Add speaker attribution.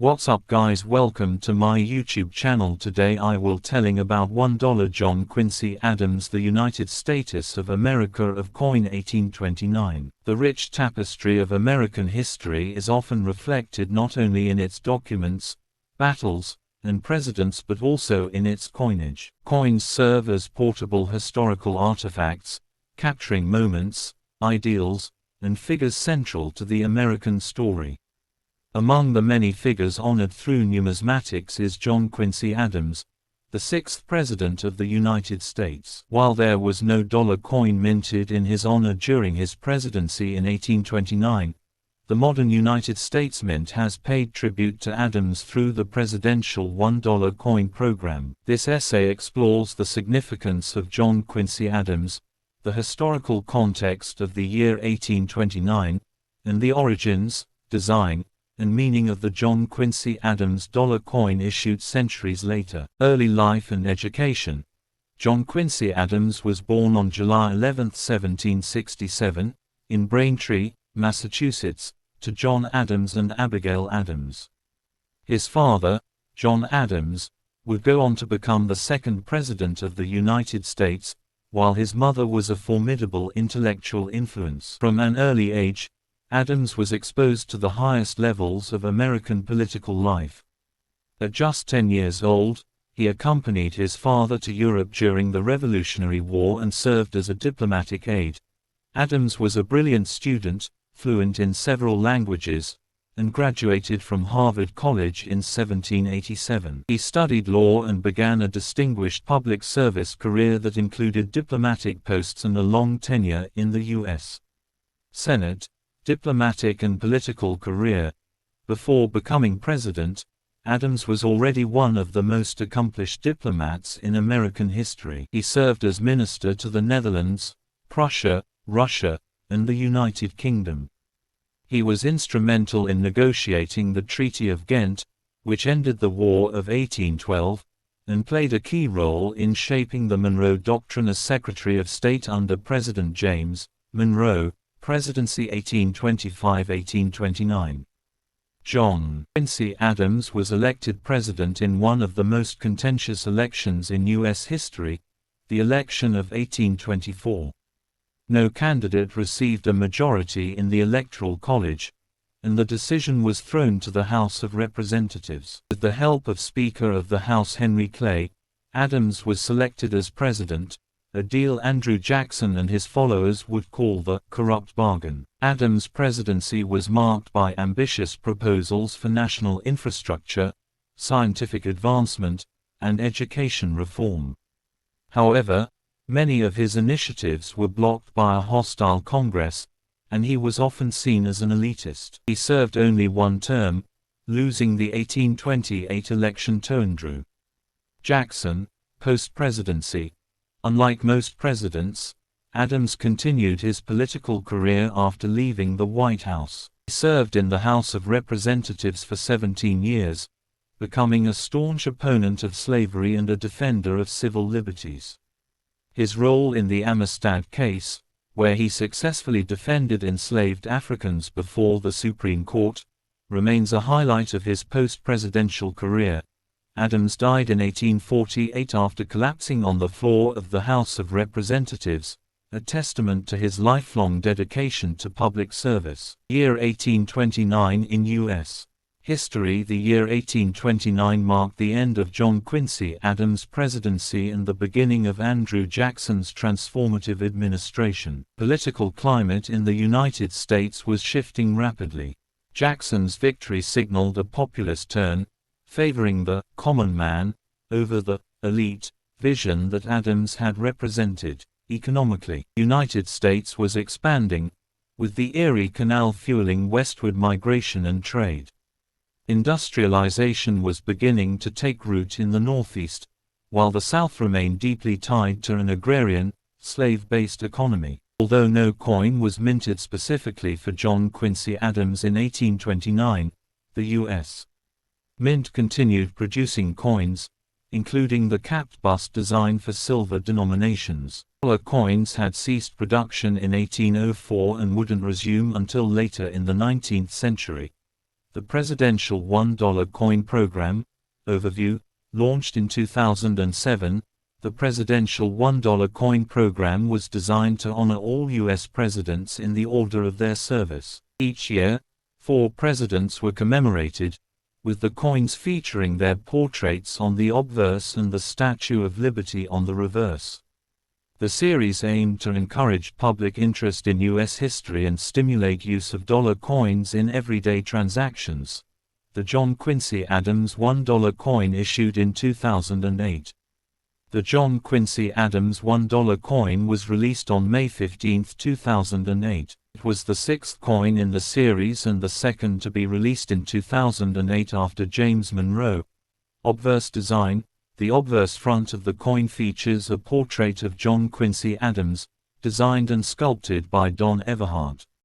Speaker 1: What's up guys, welcome to my YouTube channel. Today I will telling about $1 John Quincy Adams, the United States of America of coin 1829. The rich tapestry of American history is often reflected not only in its documents, battles, and presidents but also in its coinage. Coins serve as portable historical artifacts, capturing moments, ideals, and figures central to the American story. Among the many figures honored through numismatics is John Quincy Adams, the sixth President of the United States. While there was no dollar coin minted in his honor during his presidency in 1829, the modern United States Mint has paid tribute to Adams through the presidential $1 coin program. This essay explores the significance of John Quincy Adams, the historical context of the year 1829, and the origins, design, and meaning of the John Quincy Adams dollar coin issued centuries later. Early life and education. John Quincy Adams was born on July 11, 1767, in Braintree, Massachusetts, to John Adams and Abigail Adams. His father, John Adams, would go on to become the second President of the United States, while his mother was a formidable intellectual influence. From an early age, Adams was exposed to the highest levels of American political life. At just 10 years old, he accompanied his father to Europe during the Revolutionary War and served as a diplomatic aide. Adams was a brilliant student, fluent in several languages, and graduated from Harvard College in 1787. He studied law and began a distinguished public service career that included diplomatic posts and a long tenure in the U.S. Senate. Diplomatic and political career. Before becoming president, Adams was already one of the most accomplished diplomats in American history. He served as minister to the Netherlands, Prussia, Russia, and the United Kingdom. He was instrumental in negotiating the Treaty of Ghent, which ended the War of 1812, and played a key role in shaping the Monroe Doctrine as Secretary of State under President James Monroe. Presidency 1825–1829. John Quincy Adams was elected president in one of the most contentious elections in U.S. history, the election of 1824. No candidate received a majority in the Electoral College, and the decision was thrown to the House of Representatives. With the help of Speaker of the House Henry Clay, Adams was selected as president, a deal Andrew Jackson and his followers would call the corrupt bargain. Adams' presidency was marked by ambitious proposals for national infrastructure, scientific advancement, and education reform. However, many of his initiatives were blocked by a hostile Congress, and he was often seen as an elitist. He served only one term, losing the 1828 election to Andrew Jackson. Post-presidency. Unlike most presidents, Adams continued his political career after leaving the White House. He served in the House of Representatives for 17 years, becoming a staunch opponent of slavery and a defender of civil liberties. His role in the Amistad case, where he successfully defended enslaved Africans before the Supreme Court, remains a highlight of his post-presidential career. Adams died in 1848 after collapsing on the floor of the House of Representatives, a testament to his lifelong dedication to public service. Year 1829 in U.S. history. The year 1829 marked the end of John Quincy Adams' presidency and the beginning of Andrew Jackson's transformative administration. Political climate in the United States was shifting rapidly. Jackson's victory signaled a populist turn, favoring the common man over the elite vision that Adams had represented. Economically, the United States was expanding, with the Erie Canal fueling westward migration and trade. Industrialization was beginning to take root in the Northeast, while the South remained deeply tied to an agrarian, slave-based economy. Although no coin was minted specifically for John Quincy Adams in 1829, the U.S. Mint continued producing coins, including the capped bust design for silver denominations. Dollar coins had ceased production in 1804 and wouldn't resume until later in the 19th century. The Presidential $1 Coin Program. Overview. Launched in 2007, the Presidential $1 Coin Program was designed to honor all U.S. presidents in the order of their service. Each year, 4 presidents were commemorated, with the coins featuring their portraits on the obverse and the Statue of Liberty on the reverse. The series aimed to encourage public interest in U.S. history and stimulate use of dollar coins in everyday transactions. The John Quincy Adams $1 coin issued in 2008. The John Quincy Adams $1 coin was released on May 15, 2008. It was the 6th coin in the series and the second to be released in 2008 after James Monroe.Obverse Design. The obverse front of the coin features a portrait of John Quincy Adams, designed and sculpted by Don Everhart.